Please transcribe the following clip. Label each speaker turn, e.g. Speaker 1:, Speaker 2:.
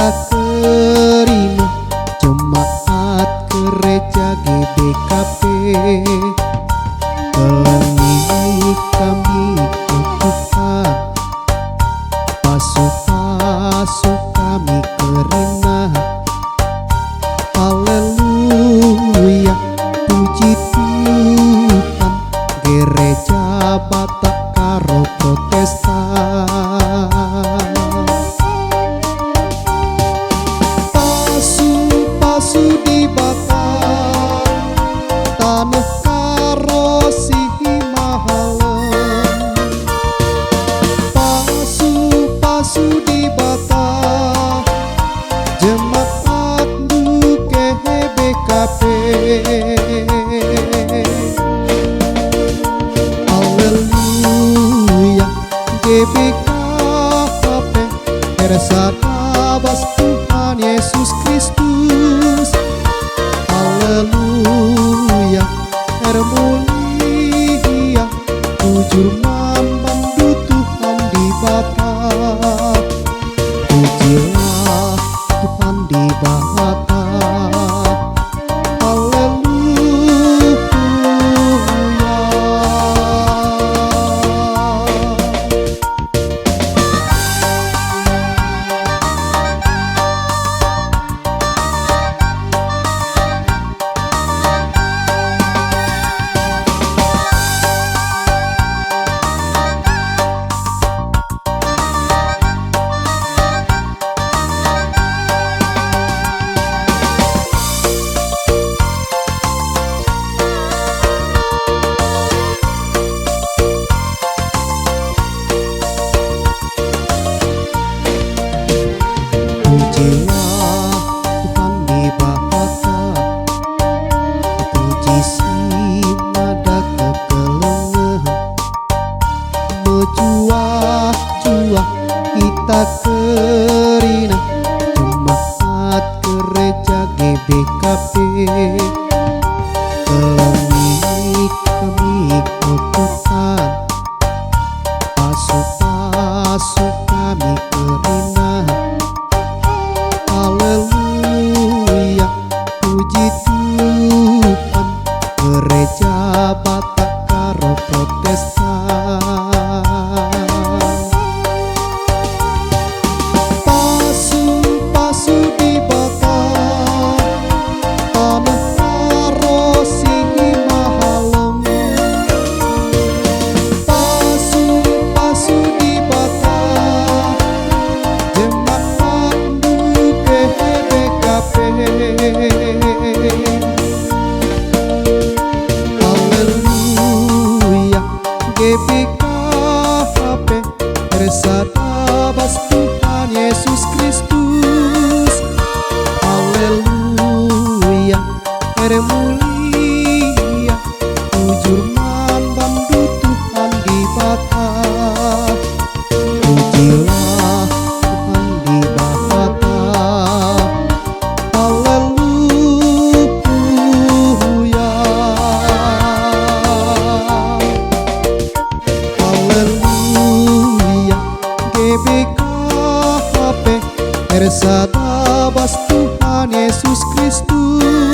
Speaker 1: kita kerina jemaat gereja GBKP. Kelengi kami ke Tuhan, pasu-pasu kami kerina. Haleluya, puji Tuhan, gereja Batak karo Protestan. Pasu-pasu di Batak, tanah karo sihi mahalem. Pasu-pasu di Batak, jemaat duke BKP. Haleluya, GBKP, Ersadabas Tuhan Yesus Kristus. Haleluya, Hermulia, Bujur Mambandu Tuhan di Batak. Pujilah Tuhan di Batak. Pujilah Tuhan di Batak, puji si nada kekelengan. Mejuah-juah kita kerina jemaat gereja GBKP. Kelengi kami ke Tuhan, pasu-pasu kami kerina. Haleluya, puji Tuhan, gereja Batak karo Protestan. Pasu-pasu di Batak, tanah karo sihi mahalem. Pasu-pasu di Batak, jemaat duke BKP. Haleluya, GBKP, Ersadabas Tuhan Yesus Kristus. Haleluya, Hermulia, Bujur Mambandu Tuhan di Batak. Pujilah Tuhan di Batak. Haleluya, haleluya, GBKP, Ersadabas Tuhan Yesus Kristus.